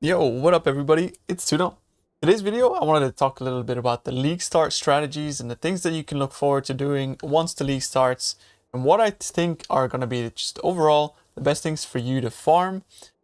Yo, what up everybody? It's Tuna. Today's video, I wanted to talk a little bit about the league start strategies and the things that you can look forward to doing once the league starts, and what I think are going to be just overall the best things for you to farm.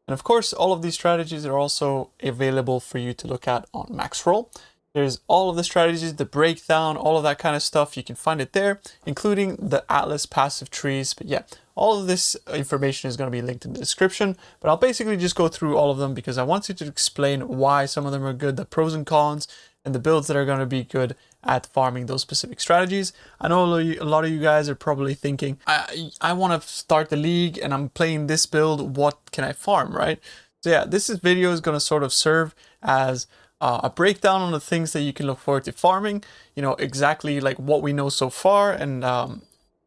And of course, all of these strategies are also available for you to look at on Maxroll. There's all of the strategies, the breakdown, all of that kind of stuff. You can find it there, including the Atlas passive trees. But yeah, all of this information is going to be linked in the description, but I'll basically just go through all of them because I want you to explain why some of them are good, the pros and cons, and the builds that are going to be good at farming those specific strategies. I know a lot of you guys are probably thinking, I want to start the league and I'm playing this build, what can I farm, right? So yeah, this video is going to sort of serve as a breakdown on the things that you can look forward to farming, you know, exactly like what we know so far and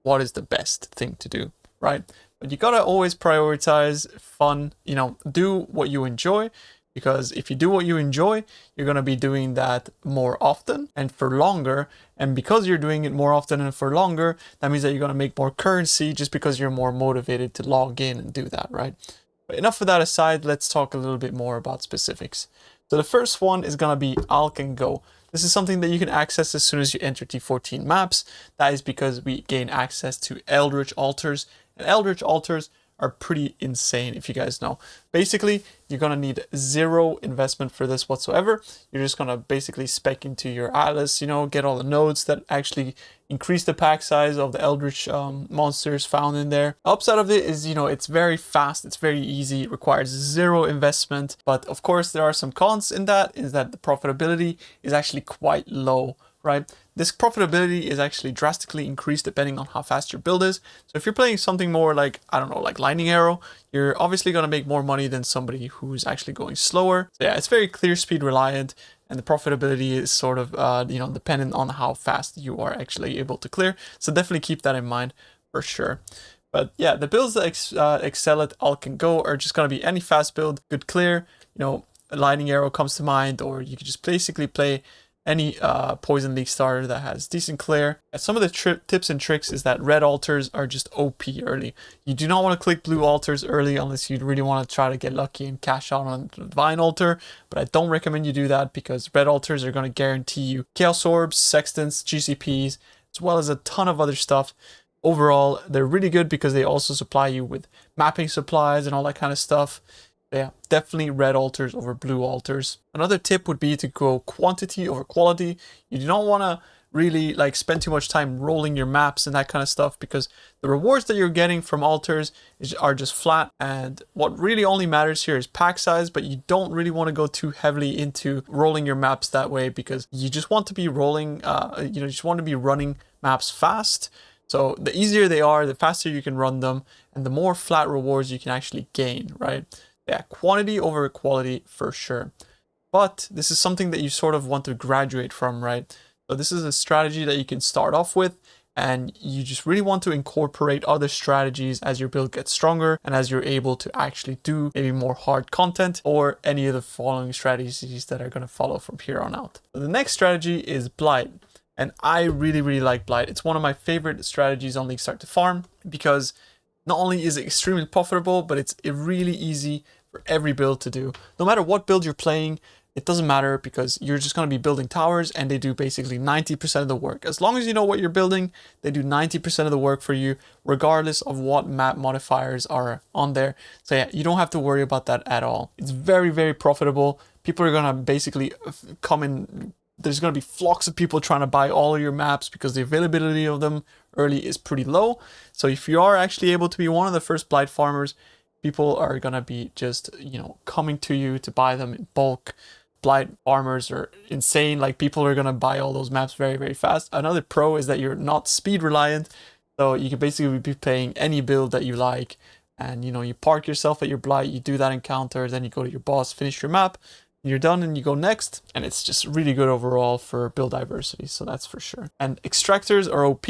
what is the best thing to do. Right? But you gotta always prioritize fun, you know, do what you enjoy, because if you do what you enjoy, you're gonna be doing that more often and for longer. And because you're doing it more often and for longer, that means that you're gonna make more currency just because you're more motivated to log in and do that, right? But enough of that aside, let's talk a little bit more about specifics. So the first one is gonna be Alc Go. This is something that you can access as soon as you enter T14 maps. That is because we gain access to Eldritch Altars. And Eldritch Altars are pretty insane, if you guys know. Basically, you're going to need zero investment for this whatsoever. You're just going to basically spec into your Atlas, you know, get all the nodes that actually increase the pack size of the Eldritch monsters found in there. The upside of it is, you know, it's very fast, it's very easy, it requires zero investment. But of course, there are some cons in that, is that the profitability is actually quite low, right? This profitability is actually drastically increased depending on how fast your build is. So if you're playing something more like, I don't know, like Lightning Arrow, you're obviously going to make more money than somebody who's actually going slower. So yeah, it's very clear speed reliant, and the profitability is sort of, you know, dependent on how fast you are actually able to clear. So definitely keep that in mind for sure. But yeah, the builds that excel at Alc Go are just going to be any fast build, good clear, you know, Lightning Arrow comes to mind, or you can just basically play any Poison League starter that has decent clear. And some of the tips and tricks is that red altars are just OP early. You do not want to click blue altars early unless you really want to try to get lucky and cash out on the Divine altar, but I don't recommend you do that because red altars are going to guarantee you Chaos Orbs, Sextants, GCPs, as well as a ton of other stuff. Overall, they're really good because they also supply you with mapping supplies and all that kind of stuff. Yeah, definitely red altars over blue altars. Another tip would be to go quantity over quality. You do not want to really like spend too much time rolling your maps and that kind of stuff, because the rewards that you're getting from altars are just flat, and what really only matters here is pack size. But you don't really want to go too heavily into rolling your maps that way, because you just want to be rolling, you just want to be running maps fast. So the easier they are, the faster you can run them, and the more flat rewards you can actually gain, right? Yeah, quantity over quality for sure. But this is something that you sort of want to graduate from, right? So this is a strategy that you can start off with, and you just really want to incorporate other strategies as your build gets stronger and as you're able to actually do maybe more hard content or any of the following strategies that are going to follow from here on out. So the next strategy is Blight. And I really like Blight. It's one of my favorite strategies on League Start to farm, because not only is it extremely profitable, but it's really easy for every build to do. No matter what build you're playing, it doesn't matter, because you're just going to be building towers and they do basically 90% of the work. As long as you know what you're building, they do 90% of the work for you, regardless of what map modifiers are on there. So yeah, you don't have to worry about that at all. It's very profitable. People are going to basically come in. There's going to be flocks of people trying to buy all of your maps because the availability of them early is pretty low. So if you are actually able to be one of the first Blight farmers, people are going to be just, you know, coming to you to buy them in bulk. Blight farmers are insane. Like, people are going to buy all those maps very fast. Another pro is that you're not speed reliant. So you can basically be playing any build that you like. And, you know, you park yourself at your Blight, you do that encounter, then you go to your boss, finish your map. You're done and you go next, and it's just really good overall for build diversity, so that's for sure. And extractors are OP.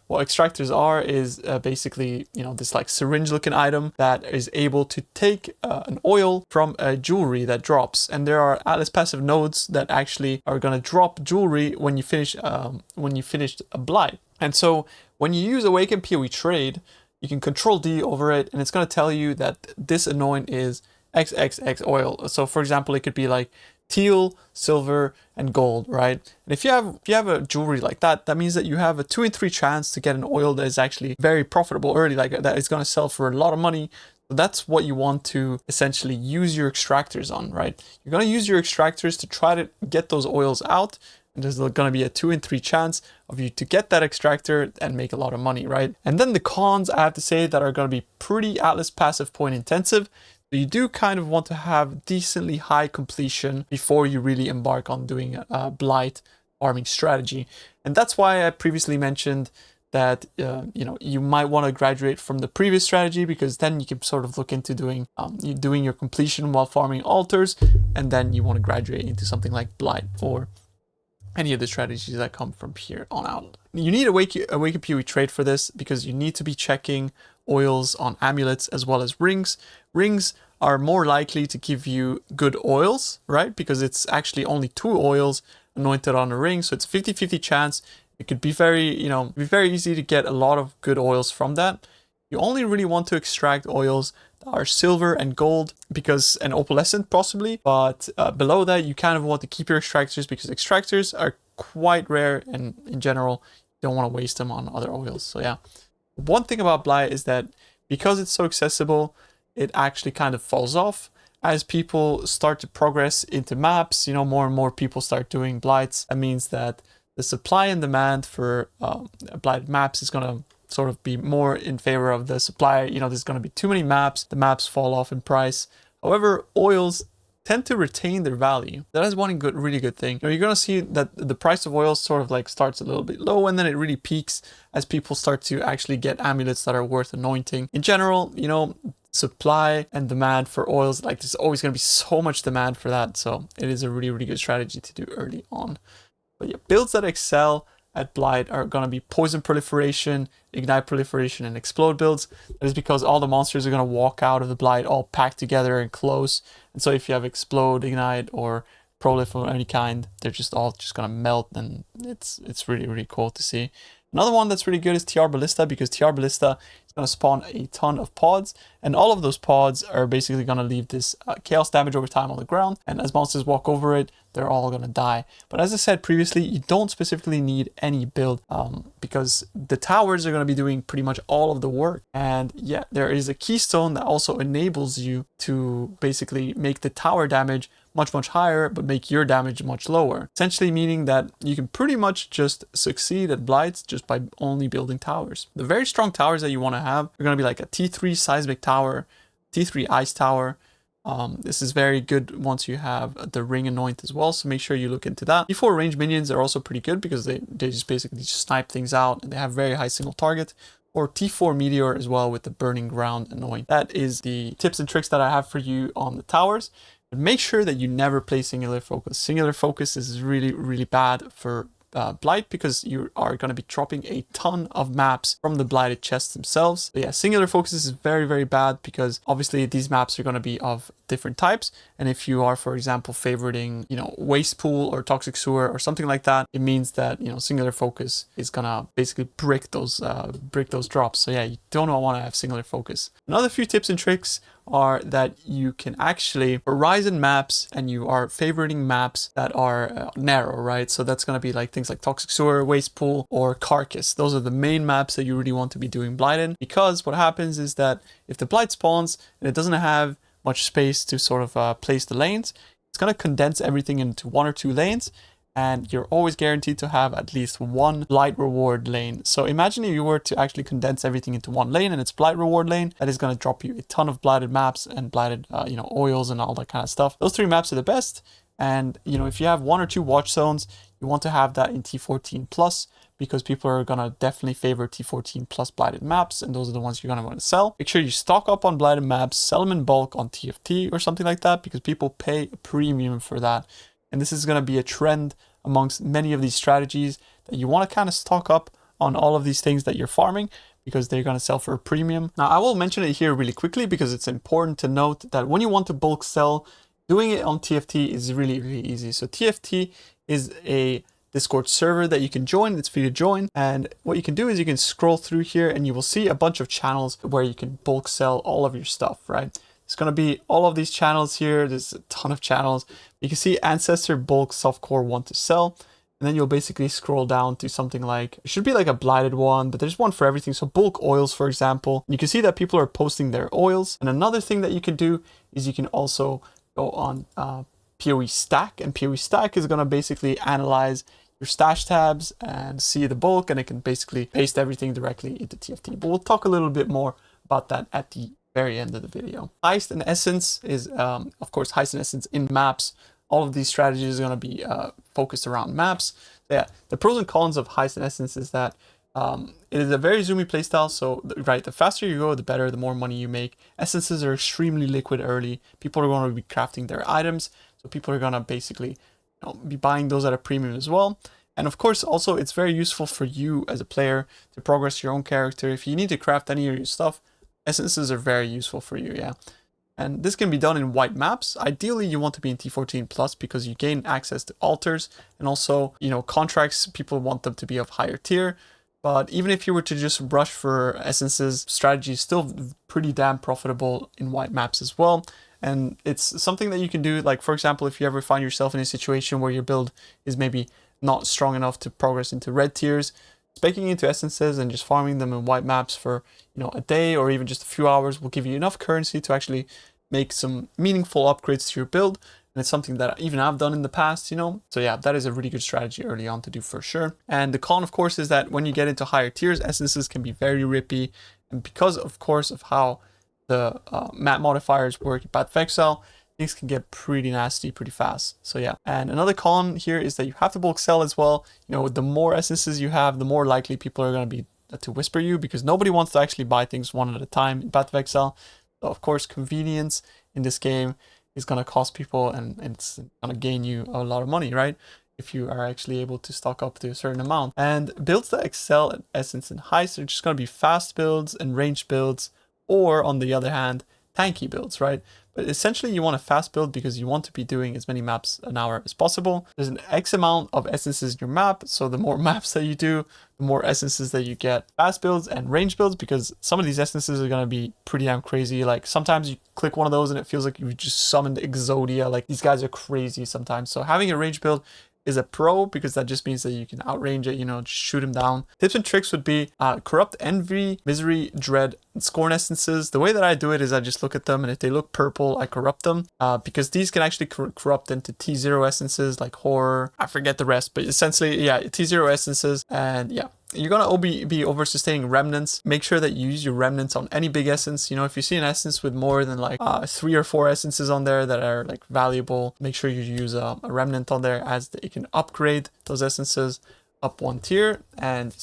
What extractors are is basically, you know, this like syringe looking item that is able to take an oil from a jewelry that drops, and there are Atlas passive nodes that actually are going to drop jewelry when you finish a Blight. And so when you use Awaken PoE trade, you can control D over it, and it's going to tell you that this anoint is XXX oil. So for example, it could be like teal, silver, and gold, right? And if you have a jewelry like that, that means that you have a 2 in 3 chance to get an oil that is actually very profitable early, like that is going to sell for a lot of money. So that's what you want to essentially use your extractors on, right? You're going to use your extractors to try to get those oils out. And there's going to be a 2 in 3 chance of you to get that extractor and make a lot of money, right? And then the cons, I have to say, that are going to be pretty Atlas passive point intensive. So you do kind of want to have decently high completion before you really embark on doing a Blight farming strategy. And that's why I previously mentioned that you might want to graduate from the previous strategy, because then you can sort of look into doing your completion while farming altars, and then you want to graduate into something like Blight or any of the strategies that come from here on out. You need a Awaken PoE trade for this, because you need to be checking oils on amulets as well as rings. Rings are more likely to give you good oils, right? Because it's actually only 2 oils anointed on a ring, so it's 50-50 chance. It could be very easy to get a lot of good oils from that. You only really want to extract oils that are silver and gold, because and opalescent possibly, but below that you kind of want to keep your extractors, because extractors are quite rare, and in general you don't want to waste them on other oils. So yeah, one thing about Blight is that because it's so accessible, it actually kind of falls off as people start to progress into maps. More and more people start doing Blights. That means that the supply and demand for Blighted maps is going to sort of be more in favor of the supply. There's going to be too many maps. The maps fall off in price. However, oils tend to retain their value. That is one really good thing. You're going to see that the price of oils sort of like starts a little bit low, and then it really peaks as people start to actually get amulets that are worth anointing. In general, supply and demand for oils, like there's always going to be so much demand for that. So it is a really good strategy to do early on. But yeah, builds that excel at Blight are going to be Poison Proliferation, Ignite Proliferation, and Explode builds. That is because all the monsters are going to walk out of the Blight all packed together and close. And so if you have Explode, Ignite, or Prolif of any kind, they're all just going to melt, and it's really cool to see. Another one that's really good is TR Ballista, because TR Ballista is going to spawn a ton of pods, and all of those pods are basically going to leave this chaos damage over time on the ground, and as monsters walk over it, they're all going to die. But as I said previously, you don't specifically need any build, because the towers are going to be doing pretty much all of the work. And yeah, there is a keystone that also enables you to basically make the tower damage much higher, but make your damage much lower. Essentially meaning that you can pretty much just succeed at Blights just by only building towers. The very strong towers that you want to have are going to be like a T3 Seismic Tower, T3 Ice Tower. This is very good once you have the ring anoint as well, so make sure you look into that. T4 range minions are also pretty good, because they just basically just snipe things out, and they have very high single target. Or T4 Meteor as well with the Burning Ground anoint. That is the tips and tricks that I have for you on the towers. But make sure that you never play Singular Focus. Singular Focus is really bad for Blight, because you are going to be dropping a ton of maps from the Blighted chests themselves. But yeah, Singular Focus is very bad, because obviously these maps are going to be of different types, and if you are, for example, favoriting Waste Pool or Toxic Sewer or something like that, it means that Singular Focus is gonna basically brick those drops. So yeah, you don't want to have Singular Focus. Another few tips and tricks are that you can actually horizon maps, and you are favoriting maps that are narrow, right? So that's going to be like things like Toxic Sewer, Waste Pool, or Carcass. Those are the main maps that you really want to be doing Blight in, because what happens is that if the Blight spawns and it doesn't have much space to sort of place the lanes, it's going to condense everything into 1 or 2 lanes, and you're always guaranteed to have at least 1 Blight reward lane. So imagine if you were to actually condense everything into 1 lane, and it's Blight reward lane, that is going to drop you a ton of Blighted maps and Blighted oils and all that kind of stuff. Those 3 maps are the best, and if you have 1 or 2 watch zones, you want to have that in T14 plus, because people are going to definitely favor T14 plus Blighted maps, and those are the ones you're going to want to sell. Make sure you stock up on Blighted maps, sell them in bulk on TFT or something like that, because people pay a premium for that. And this is going to be a trend amongst many of these strategies, that you want to kind of stock up on all of these things that you're farming, because they're going to sell for a premium. Now, I will mention it here really quickly, because it's important to note that when you want to bulk sell, doing it on TFT is really easy. So TFT is a Discord server that you can join. It's free to join, and what you can do is you can scroll through here, and you will see a bunch of channels where you can bulk sell all of your stuff, right? It's going to be all of these channels here. There's a ton of channels. You can see Ancestor, Bulk, Softcore, Want to Sell. And then you'll basically scroll down to something like, it should be like a blighted one, but there's one for everything. So bulk oils, for example, you can see that people are posting their oils. And another thing that you can do is you can also go on PoeStack, and PoeStack is going to basically analyze your stash tabs and see the bulk, and it can basically paste everything directly into TFT. But we'll talk a little bit more about that at the very end of the video. Heist and Essence is, of course, Heist and Essence in maps. All of these strategies are going to be focused around maps. So yeah, the pros and cons of Heist and Essence is that it is a very zoomy playstyle. So right, the faster you go, the better, the more money you make. Essences are extremely liquid early. People are going to be crafting their items. So people are going to basically be buying those at a premium as well. And of course, also, it's very useful for you as a player to progress your own character. If you need to craft any of your stuff, essences are very useful for you, yeah. And this can be done in white maps. Ideally, you want to be in T14 plus because you gain access to altars, and also, contracts, people want them to be of higher tier. But even if you were to just rush for essences, strategy is still pretty damn profitable in white maps as well. And it's something that you can do, like, for example, if you ever find yourself in a situation where your build is maybe not strong enough to progress into red tiers, speccing into essences and just farming them in white maps for, a day or even just a few hours will give you enough currency to actually make some meaningful upgrades to your build. And it's something that even I've done in the past, So yeah, that is a really good strategy early on to do for sure. And the con, of course, is that when you get into higher tiers, essences can be very rippy. And because, of course, of how the map modifiers work in Path of Exile, things can get pretty nasty pretty fast. So yeah, and another con here is that you have to bulk sell as well. The more essences you have, the more likely people are going to be to whisper you, because nobody wants to actually buy things one at a time in Path of Exile. So of course, convenience in this game is going to cost people, and it's going to gain you a lot of money, right? If you are actually able to stock up to a certain amount. And builds that excel at Essence and Heist are just going to be fast builds and ranged builds, or on the other hand, tanky builds, right? But essentially you want a fast build because you want to be doing as many maps an hour as possible. There's an X amount of essences in your map, so the more maps that you do, the more essences that you get. Fast builds and range builds, because some of these essences are going to be pretty damn crazy. Like sometimes you click one of those and it feels like you just summoned Exodia. Like these guys are crazy sometimes. So having a range build is a pro, because that just means that you can outrange it, just shoot him down. Tips and tricks would be Corrupt, Envy, Misery, Dread, and Scorn essences. The way that I do it is I just look at them, and if they look purple, I corrupt them, because these can actually corrupt into T0 essences like Horror. I forget the rest, but essentially, yeah, T0 essences. And yeah, you're going to be over sustaining remnants. Make sure that you use your remnants on any big essence. If you see an essence with more than like 3 or 4 essences on there that are like valuable, make sure you use a remnant on there, as it can upgrade those essences up one tier. And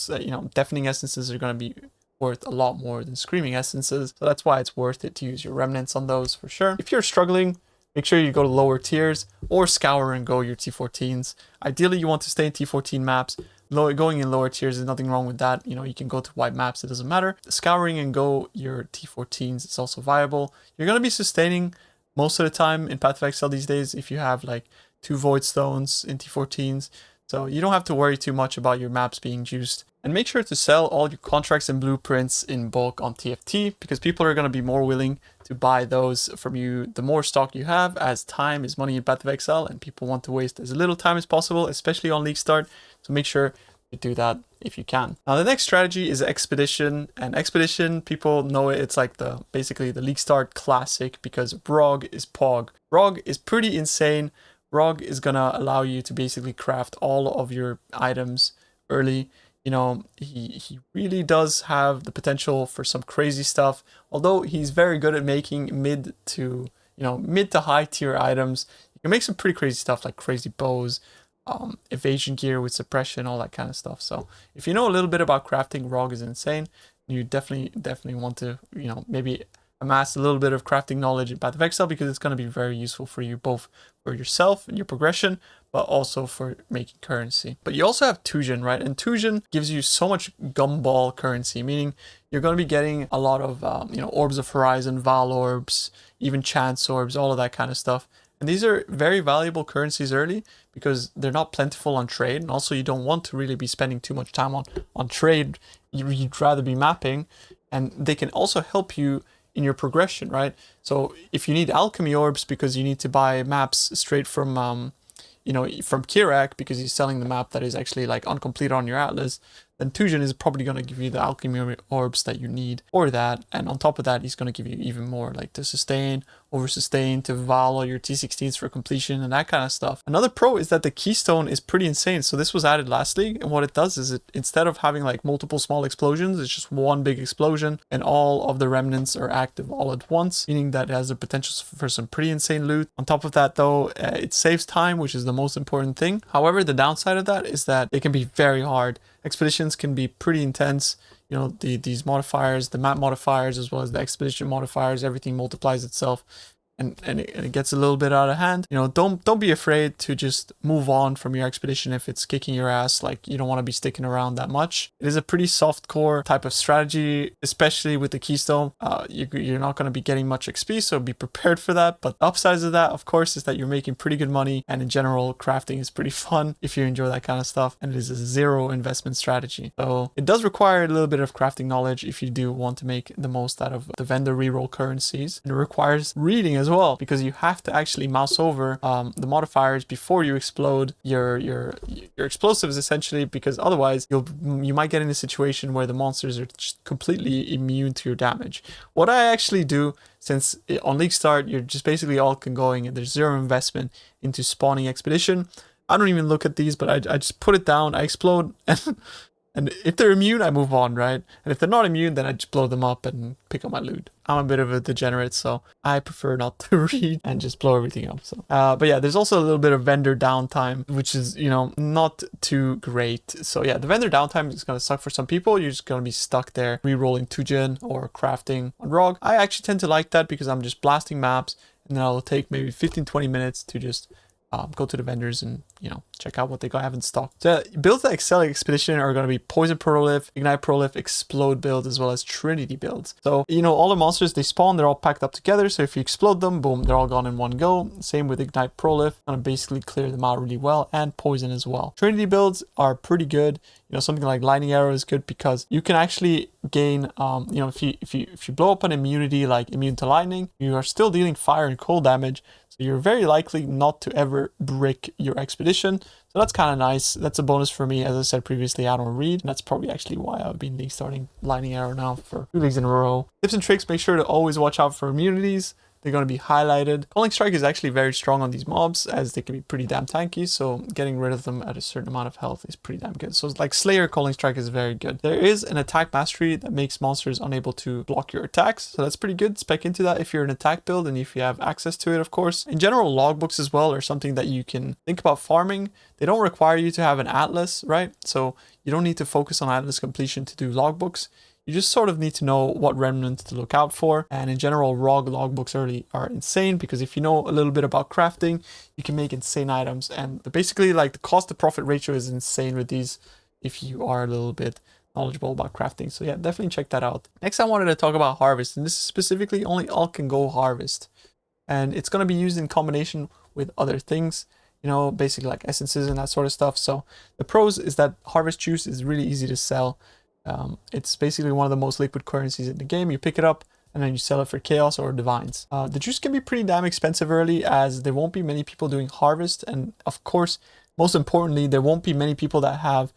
deafening essences are going to be worth a lot more than screaming essences. So that's why it's worth it to use your remnants on those for sure. If you're struggling, make sure you go to lower tiers or scour and go your T14s. Ideally, you want to stay in T14 maps. Going in lower tiers, there's nothing wrong with that. You can go to white maps, it doesn't matter. Scouring and go your T14s is also viable. You're going to be sustaining most of the time in Path of Exile these days if you have like 2 Void Stones in T14s. So you don't have to worry too much about your maps being juiced. And make sure to sell all your contracts and blueprints in bulk on TFT, because people are going to be more willing to buy those from you the more stock you have, as time is money in Path of Exile and people want to waste as little time as possible, especially on League Start. So make sure to do that if you can. Now the next strategy is Expedition, and Expedition, people know it, it's like basically the League Start classic, because ROG is POG. ROG is pretty insane. ROG is gonna allow you to basically craft all of your items early. He really does have the potential for some crazy stuff, although he's very good at making mid to high tier items. You can make some pretty crazy stuff like crazy bows, evasion gear with suppression, all that kind of stuff. So if you know a little bit about crafting, ROG is insane. You definitely want to maybe amass a little bit of crafting knowledge in Path of Exile, because it's going to be very useful for you, both for yourself and your progression, but also for making currency. But you also have Tusion, right? And Tusion gives you so much gumball currency, meaning you're going to be getting a lot of Orbs of Horizon, Val Orbs, even Chance Orbs, all of that kind of stuff. And these are very valuable currencies early, because they're not plentiful on trade, and also you don't want to really be spending too much time on trade. You'd rather be mapping, and they can also help you in your progression, right? So if you need alchemy orbs because you need to buy maps straight from from Kirak because he's selling the map that is actually like incomplete on your atlas, then Tujen is probably going to give you the alchemy orbs that you need for that. And on top of that, he's going to give you even more, like to sustain, over sustain, to val all your T16s for completion and that kind of stuff. Another pro is that the keystone is pretty insane. So this was added last league, and what it does is it, instead of having like multiple small explosions, it's just one big explosion and all of the remnants are active all at once, meaning that it has the potential for some pretty insane loot. On top of that though, it saves time, which is the most important thing. However, the downside of that is that it can be very hard. Expeditions can be pretty intense. You know, these modifiers, the map modifiers, as well as the expedition modifiers, everything multiplies itself. And it gets a little bit out of hand. You know, don't be afraid to just move on from your expedition if it's kicking your ass. Like, you don't want to be sticking around that much. It is a pretty soft core type of strategy, especially with the keystone. You're not going to be getting much XP, so be prepared for that. But the upsides of that, of course, is that you're making pretty good money, and in general, crafting is pretty fun if you enjoy that kind of stuff. And it is a zero investment strategy. So it does require a little bit of crafting knowledge if you do want to make the most out of the vendor reroll currencies. And it requires reading as well, because you have to actually mouse over the modifiers before you explode your explosives, essentially, because otherwise you might get in a situation where the monsters are just completely immune to your damage. What I actually do, since on League Start you're just basically Alc going and there's zero investment into spawning expedition, I don't even look at these, but I just put it down, I explode, and if they're immune, I move on, right? And if they're not immune, then I just blow them up and pick up my loot. I'm a bit of a degenerate, so I prefer not to read and just blow everything up. So, but yeah, there's also a little bit of vendor downtime, which is, you know, not too great. So yeah, the vendor downtime is going to suck for some people. You're just going to be stuck there re-rolling Tujen or crafting on ROG. I actually tend to like that because I'm just blasting maps, and then I'll take maybe 15-20 minutes to just go to the vendors and, you know, check out what they have in stock. So builds that excel expedition are going to be Poison Prolif, Ignite Prolif, Explode builds, as well as Trinity builds. So, you know, all the monsters they spawn, they're all packed up together. So if you explode them, boom, they're all gone in one go. Same with Ignite Prolif, going to basically clear them out really well, and Poison as well. Trinity builds are pretty good. You know, something like Lightning Arrow is good because you can actually gain, you know, if you blow up an immunity like immune to lightning, you are still dealing fire and cold damage. So you're very likely not to ever brick your expedition. So that's kind of nice. That's a bonus for me. As I said previously, I don't read. And that's probably actually why I've been league starting Lightning Arrow now for 2 leagues in a row. Tips and tricks, make sure to always watch out for immunities. They're going to be highlighted. Calling Strike is actually very strong on these mobs, as they can be pretty damn tanky, so getting rid of them at a certain amount of health is pretty damn good. So like Slayer Calling Strike is very good. There is an attack mastery that makes monsters unable to block your attacks, so that's pretty good. Spec into that if you're an attack build and if you have access to it, of course. In general, logbooks as well are something that you can think about farming. They don't require you to have an atlas, right? So you don't need to focus on atlas completion to do logbooks. You just sort of need to know what remnants to look out for. And in general, ROG logbooks are insane, because if you know a little bit about crafting, you can make insane items. And basically, like, the cost to profit ratio is insane with these if you are a little bit knowledgeable about crafting. So yeah, definitely check that out. Next, I wanted to talk about harvest, and this is specifically only Alc Go harvest. And it's going to be used in combination with other things, you know, basically like essences and that sort of stuff. So the pros is that harvest juice is really easy to sell. It's basically one of the most liquid currencies in the game. You pick it up and then you sell it for chaos or divines. The juice can be pretty damn expensive early, as there won't be many people doing harvest, and of course, most importantly, there won't be many people that have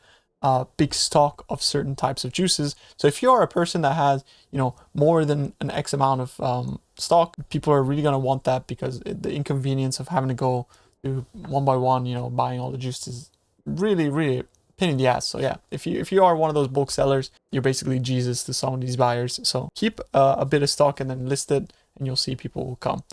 big stock of certain types of juices. So if you are a person that has, you know, more than an X amount of stock, people are really going to want that, because the inconvenience of having to go do one by one, you know, buying all the juices, really pain in the ass. So yeah, if you are one of those bulk sellers, you're basically Jesus to some of these buyers. So keep a bit of stock and then list it, and you'll see people will come.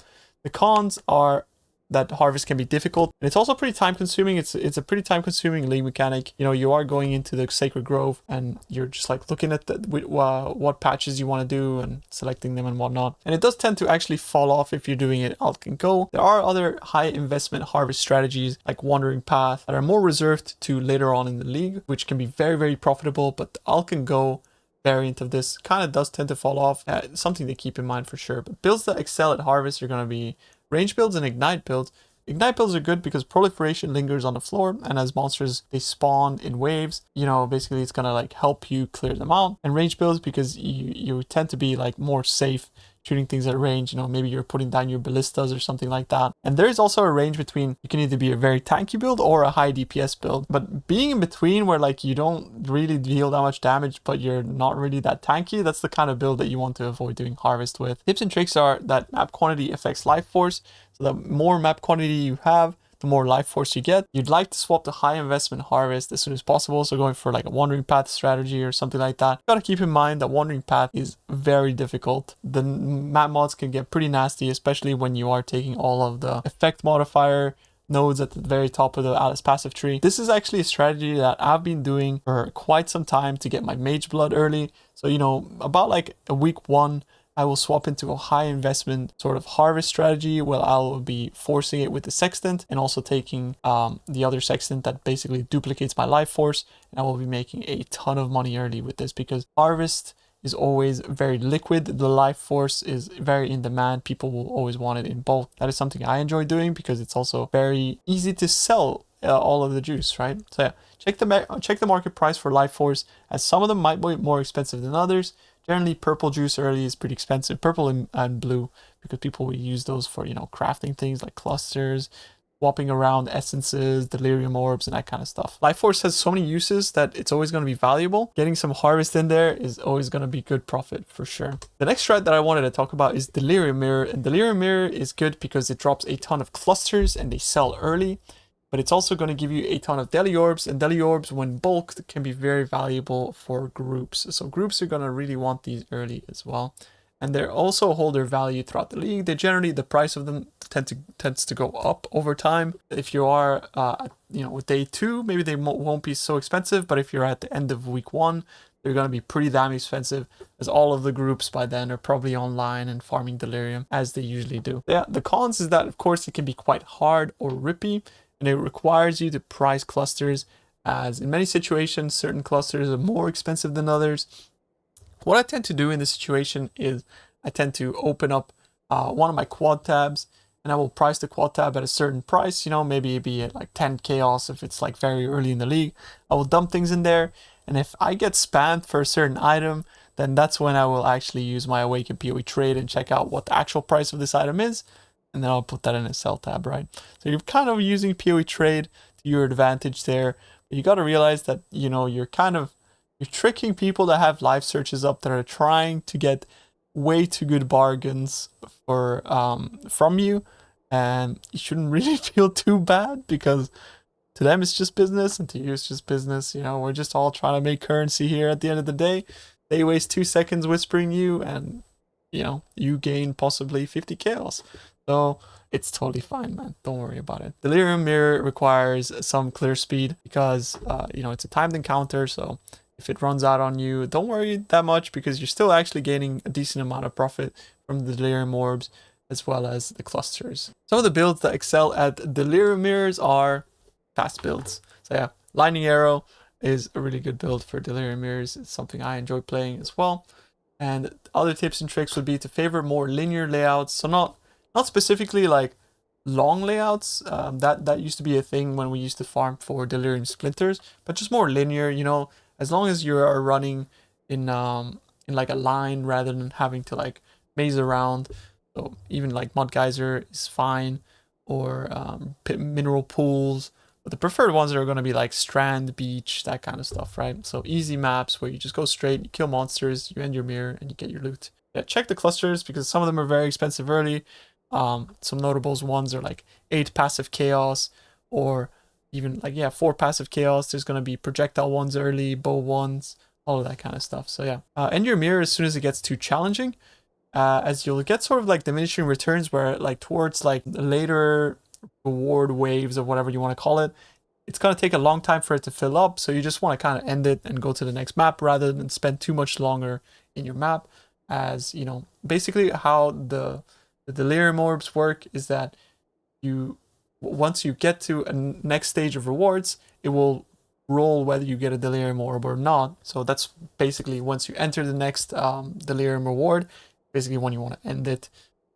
The cons are that harvest can be difficult, and it's also pretty time consuming. It's a pretty time consuming league mechanic. You know, you are going into the Sacred Grove and you're just like looking at what patches you want to do and selecting them and whatnot. And it does tend to actually fall off if you're doing it Alc Go. There are other high investment harvest strategies like Wandering Path that are more reserved to later on in the league, which can be very profitable, but the Alc Go variant of this kind of does tend to fall off. Something to keep in mind for sure. But builds that excel at harvest are going to be range builds and ignite builds. Ignite builds are good because proliferation lingers on the floor, and as monsters, they spawn in waves, you know, basically it's gonna like help you clear them out. And range builds because you tend to be like more safe shooting things at range, you know, maybe you're putting down your ballistas or something like that. And there's also a range between, you can either be a very tanky build or a high DPS build, but being in between where like you don't really deal that much damage, but you're not really that tanky, that's the kind of build that you want to avoid doing harvest with. Tips and tricks are that map quantity affects life force, so the more map quantity you have, the more life force you get. You'd like to swap to high investment harvest as soon as possible, so going for like a wandering path strategy or something like that. You gotta keep in mind that wandering path is very difficult. The map mods can get pretty nasty, especially when you are taking all of the effect modifier nodes at the very top of the Alice passive tree. This is actually a strategy that I've been doing for quite some time to get my mage blood early. So, you know, about like a week 1, I will swap into a high investment sort of harvest strategy where I'll be forcing it with the sextant and also taking the other sextant that basically duplicates my life force, and I will be making a ton of money early with this because harvest is always very liquid. The life force is very in demand. People will always want it in bulk. That is something I enjoy doing because it's also very easy to sell all of the juice, right? So yeah, check the market price for life force, as some of them might be more expensive than others. Generally, purple juice early is pretty expensive, purple and blue, because people will use those for, you know, crafting things like clusters, swapping around essences, delirium orbs, and that kind of stuff. Life force has so many uses that it's always going to be valuable. Getting some harvest in there is always going to be good profit for sure. The next strat that I wanted to talk about is Delirium Mirror, and Delirium Mirror is good because it drops a ton of clusters and they sell early. But it's also going to give you a ton of Deli Orbs, and Deli Orbs, when bulked, can be very valuable for groups. So groups are going to really want these early as well. And they also hold their value throughout the league. They generally, the price of them tends to go up over time. If you are, you know, with day 2, maybe they won't be so expensive. But if you're at the end of week 1, they're going to be pretty damn expensive, as all of the groups by then are probably online and farming Delirium, as they usually do. Yeah, the cons is that, of course, it can be quite hard or rippy, and it requires you to price clusters, as in many situations, certain clusters are more expensive than others. What I tend to do in this situation is I tend to open up one of my quad tabs, and I will price the quad tab at a certain price, you know, maybe it'd be at like 10 chaos if it's like very early in the league. I will dump things in there, and if I get spammed for a certain item, then that's when I will actually use my Awaken PoE trade and check out what the actual price of this item is, and then I'll put that in a sell tab, right? So you're kind of using PoE trade to your advantage there, but you got to realize that, you know, you're tricking people that have live searches up that are trying to get way too good bargains for from you, and you shouldn't really feel too bad, because to them it's just business and to you it's just business. You know, we're just all trying to make currency here at the end of the day. They waste 2 seconds whispering you, and you know, you gain possibly 50 chaos. So it's totally fine, man. Don't worry about it. Delirium Mirror requires some clear speed because you know, it's a timed encounter, so if it runs out on you, don't worry that much, because you're still actually gaining a decent amount of profit from the Delirium Orbs as well as the clusters. Some of the builds that excel at Delirium Mirrors are fast builds. So yeah, Lightning Arrow is a really good build for Delirium Mirrors. It's something I enjoy playing as well. And other tips and tricks would be to favor more linear layouts. So not specifically like long layouts. That used to be a thing when we used to farm for Delirium Splinters, but just more linear, you know, as long as you are running in like a line rather than having to like maze around. So even like Mud Geyser is fine, or mineral pools. But the preferred ones are going to be like Strand, Beach, that kind of stuff, right? So easy maps where you just go straight, you kill monsters, you end your mirror, and you get your loot. Yeah, check the clusters, because some of them are very expensive early. Some notables ones are like 8 passive chaos, or even like, yeah, 4 passive chaos. There's going to be projectile ones early, bow ones, all of that kind of stuff. So yeah, end your mirror as soon as it gets too challenging, as you'll get sort of like diminishing returns where like towards like the later reward waves or whatever you want to call it, it's going to take a long time for it to fill up. So you just want to kind of end it and go to the next map rather than spend too much longer in your map. As you know, basically how the Delirium Orbs work is that once you get to a next stage of rewards, it will roll whether you get a Delirium Orb or not. So that's basically once you enter the next Delirium reward, basically when you want to end it.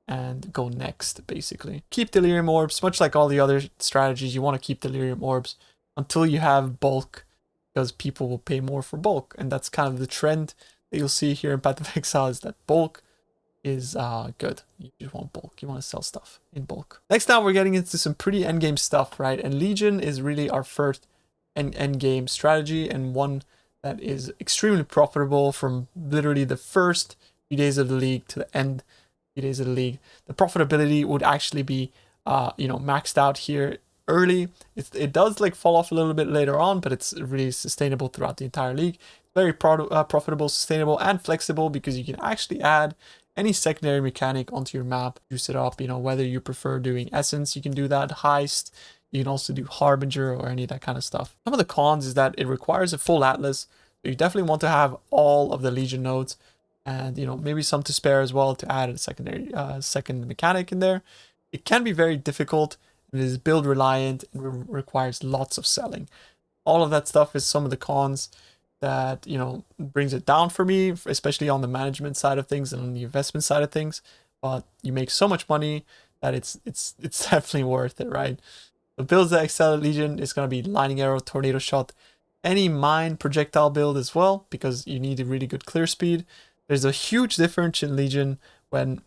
and go next, basically. Keep Delirium Orbs, much like all the other strategies, you want to keep Delirium Orbs until you have bulk, because people will pay more for bulk. And that's kind of the trend that you'll see here in Path of Exile, is that bulk is good. You just want bulk. You want to sell stuff in bulk. Next now, we're getting into some pretty endgame stuff, right? And Legion is really our first endgame strategy, and one that is extremely profitable from literally the first few days of the league to the end few days of the league. The profitability would actually be, maxed out here early. It does like fall off a little bit later on, but it's really sustainable throughout the entire league. Very profitable, sustainable, and flexible, because you can actually add any secondary mechanic onto your map, juice it up. Whether you prefer doing Essence, you can do that. Heist, you can also do Harbinger or any of that kind of stuff. Some of the cons is that it requires a full atlas. So you definitely want to have all of the Legion nodes, and maybe some to spare as well to add a secondary second mechanic in there. It can be very difficult. It is build reliant and requires lots of selling. All of that stuff is some of the cons that brings it down for me, especially on the management side of things and on the investment side of things. But you make so much money that it's definitely worth it, right? The builds that excel at Legion is going to be Lightning Arrow, Tornado Shot, any mine projectile build as well, because you need a really good clear speed. There's a huge difference in Legion when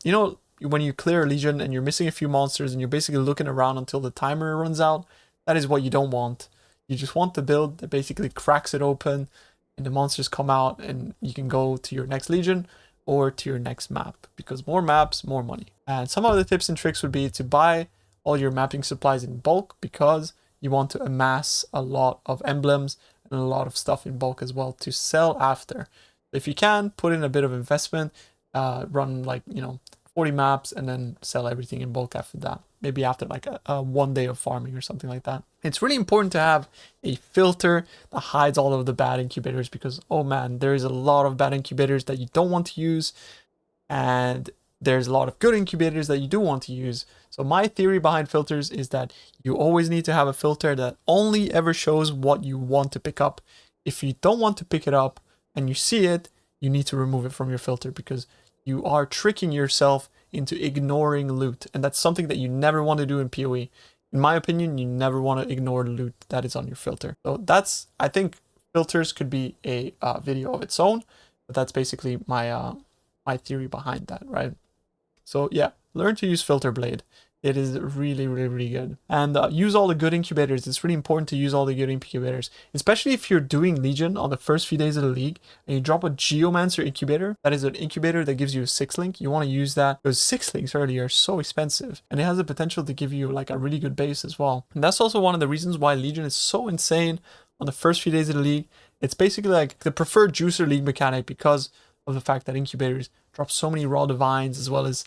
when you clear a Legion and you're missing a few monsters and you're basically looking around until the timer runs out. That is what you don't want. You just want the build that basically cracks it open and the monsters come out and you can go to your next Legion or to your next map, because more maps, more money. And some of the tips and tricks would be to buy all your mapping supplies in bulk, because you want to amass a lot of emblems and a lot of stuff in bulk as well to sell after. If you can, put in a bit of investment, run like 40 maps and then sell everything in bulk after that. Maybe after like a 1 day of farming or something like that. It's really important to have a filter that hides all of the bad incubators, because oh man, there is a lot of bad incubators that you don't want to use, and there's a lot of good incubators that you do want to use. So my theory behind filters is that you always need to have a filter that only ever shows what you want to pick up. If you don't want to pick it up and you see it, you need to remove it from your filter, because you are tricking yourself into ignoring loot. And that's something that you never want to do in PoE. In my opinion, you never want to ignore the loot that is on your filter. So I think filters could be a video of its own, but that's basically my my theory behind that, right? So yeah, learn to use Filter Blade. It is really, really, really good. And use all the good incubators. It's really important to use all the good incubators, especially if you're doing Legion on the first few days of the league and you drop a Geomancer incubator. That is an incubator that gives you a 6-link. You want to use that because 6 links early are so expensive, and it has the potential to give you like a really good base as well. And that's also one of the reasons why Legion is so insane on the first few days of the league. It's basically like the preferred juicer league mechanic because of the fact that incubators drop so many raw divines, as well as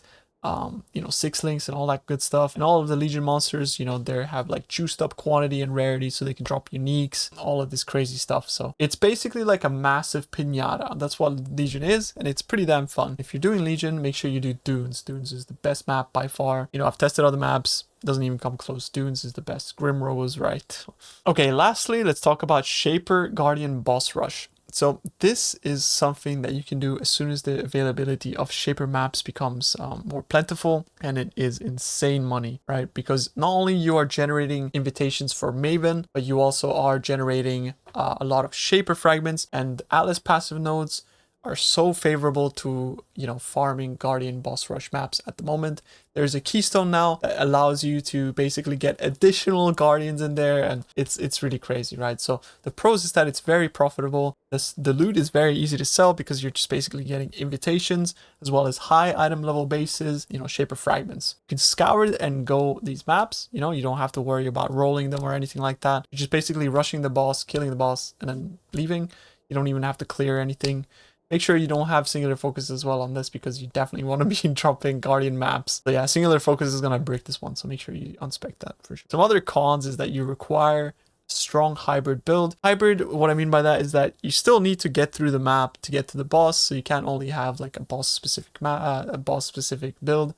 6 links and all that good stuff. And all of the Legion monsters, they have like juiced up quantity and rarity, so they can drop uniques, all of this crazy stuff. So it's basically like a massive pinata. That's what Legion is, and it's pretty damn fun. If you're doing Legion, make sure you do Dunes. Dunes is the best map by far. I've tested other maps, doesn't even come close. Dunes is the best. Grimro was right. Okay, lastly, let's talk about Shaper Guardian Boss Rush. So this is something that you can do as soon as the availability of Shaper maps becomes more plentiful, and it is insane money, right? Because not only you are generating invitations for Maven, but you also are generating a lot of Shaper fragments, and Atlas passive nodes are so favorable to, farming Guardian Boss Rush maps at the moment. There's a keystone now that allows you to basically get additional Guardians in there, and it's really crazy, right? So the pros is that it's very profitable. The loot is very easy to sell because you're just basically getting invitations as well as high item level bases, Shaper fragments. You can scour and go these maps, you don't have to worry about rolling them or anything like that. You're just basically rushing the boss, killing the boss, and then leaving. You don't even have to clear anything. Make sure you don't have singular focus as well on this, because you definitely want to be dropping Guardian maps. So yeah, singular focus is going to break this one, so make sure you unspec that for sure. Some other cons is that you require strong hybrid build. Hybrid, what I mean by that is that you still need to get through the map to get to the boss, so you can't only have like a boss specific build,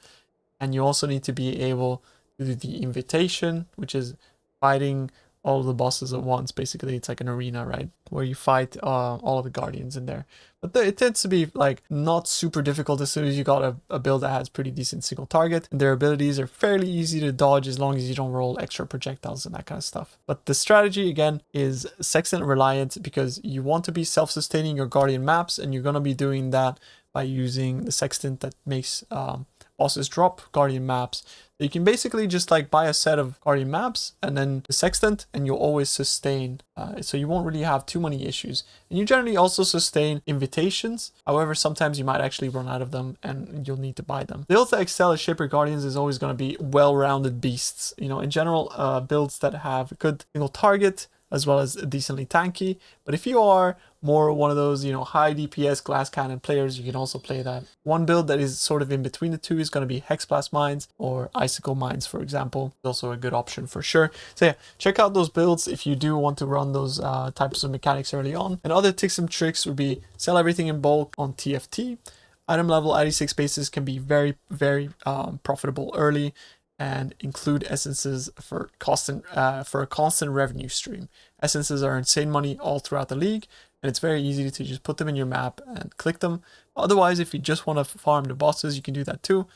and you also need to be able to do the invitation, which is fighting all of the bosses at once. Basically, it's like an arena, right, where you fight all of the guardians in there. But it tends to be like not super difficult as soon as you got a build that has pretty decent single target, and their abilities are fairly easy to dodge as long as you don't roll extra projectiles and that kind of stuff. But the strategy again is sextant reliant, because you want to be self-sustaining your guardian maps, and you're going to be doing that by using the sextant that makes bosses drop guardian maps. You can basically just like buy a set of guardian maps and then the sextant, and you'll always sustain. So you won't really have too many issues. And you generally also sustain invitations. However, sometimes you might actually run out of them and you'll need to buy them. The builds that excel at Shaper Guardians is always going to be well-rounded beasts. You know, in general, builds that have good single target as well as decently tanky. But if you are more one of those, you know, high DPS glass cannon players, you can also play that. One build that is sort of in between the two is going to be Hexblast Mines or Icicle Mines, for example. It's also a good option for sure. So yeah, check out those builds if you do want to run those types of mechanics early on. And other tips and tricks would be sell everything in bulk on TFT. Item level 86 bases can be very, very profitable early, and include essences for a constant revenue stream. Essences are insane money all throughout the league, and it's very easy to just put them in your map and click them. Otherwise, if you just want to farm the bosses, you can do that too.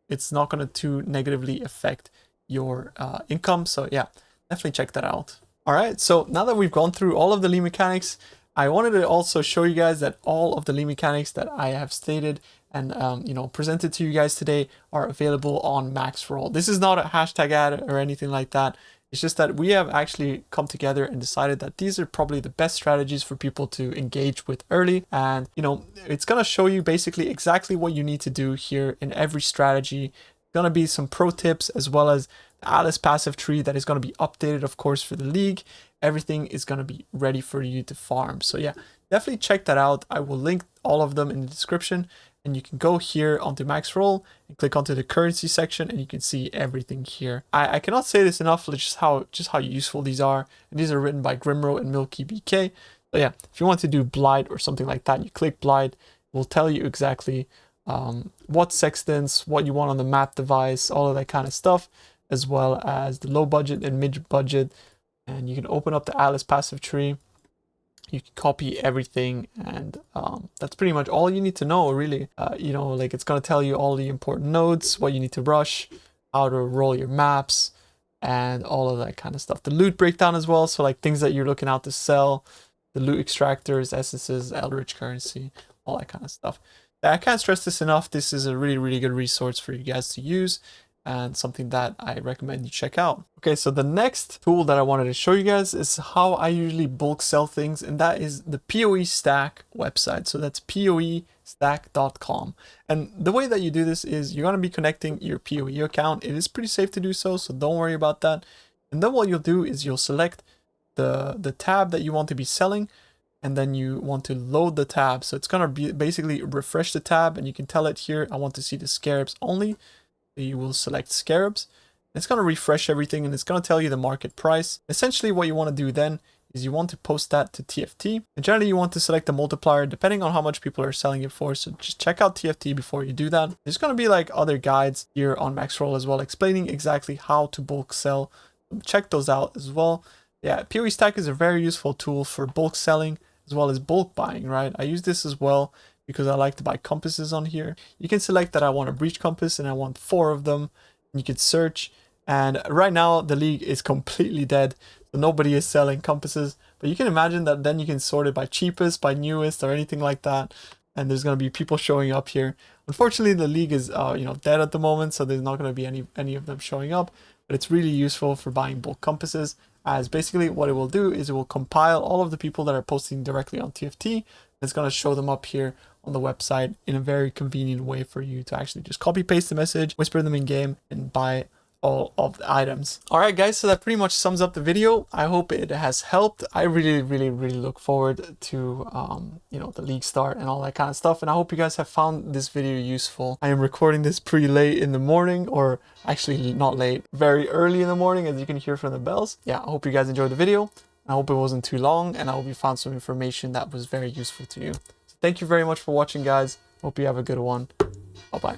It's not going to too negatively affect your income. So yeah, definitely check that out. All right, so now that we've gone through all of the league mechanics, I wanted to also show you guys that all of the league mechanics that I have stated and you know, presented to you guys today are available on Maxroll. This is not a hashtag ad or anything like that. It's just that we have actually come together and decided that these are probably the best strategies for people to engage with early. And you know, it's going to show you basically exactly what you need to do here in every strategy. Going to be some pro tips, as well as the Alice passive tree that is going to be updated, of course, for the league. Everything is going to be ready for you to farm. So yeah, definitely check that out. I will link all of them in the description, and you can go here onto Maxroll and click onto the currency section, and you can see everything here. I cannot say this enough, just how useful these are. And these are written by Grimro and Milky BK. So yeah, if you want to do Blight or something like that, you click Blight. It will tell you exactly what sextants, what you want on the map device, all of that kind of stuff, as well as the low budget and mid budget. And you can open up the Alice passive tree. You can copy everything, and that's pretty much all you need to know, really. You know, like, it's going to tell you all the important nodes, what you need to rush, how to roll your maps, and all of that kind of stuff. The loot breakdown as well, so like things that you're looking out to sell, the loot extractors, essences, eldritch currency, all that kind of stuff. I can't stress this enough. This is a really, really good resource for you guys to use, and something that I recommend you check out. Okay, so the next tool that I wanted to show you guys is how I usually bulk sell things, and that is the PoeStack website. So that's PoeStack.com. And the way that you do this is you're going to be connecting your PoE account. It is pretty safe to do so, so don't worry about that. And then what you'll do is you'll select the tab that you want to be selling, and then you want to load the tab. So it's going to be basically refresh the tab, and you can tell it here, I want to see the scarabs only. You will select scarabs. It's going to refresh everything, and it's going to tell you the market price. Essentially, what you want to do then is you want to post that to TFT. And generally, you want to select the multiplier depending on how much people are selling it for. So just check out TFT before you do that. There's going to be like other guides here on Maxroll as well, explaining exactly how to bulk sell. Check those out as well. Yeah, PoeStack is a very useful tool for bulk selling as well as bulk buying, right? I use this as well because I like to buy compasses on here. You can select that I want a breach compass and I want 4 of them. And you can search, and right now the league is completely dead, so nobody is selling compasses. But you can imagine that then you can sort it by cheapest, by newest, or anything like that, and there's going to be people showing up here. Unfortunately, the league is you know, dead at the moment, so there's not going to be any of them showing up. But it's really useful for buying bulk compasses, as basically what it will do is it will compile all of the people that are posting directly on TFT. It's going to show them up here on the website in a very convenient way for you to actually just copy paste the message, whisper them in game, and buy all of the items. All right, guys, so that pretty much sums up the video. I hope it has helped. I really look forward to you know, the league start and all that kind of stuff, and I hope you guys have found this video useful. I am recording this pretty late in the morning, or actually not late, very early in the morning, as you can hear from the bells. Yeah, I hope you guys enjoyed the video. I hope it wasn't too long, and I hope you found some information that was very useful to you. So thank you very much for watching, guys. Hope you have a good one. Bye-bye.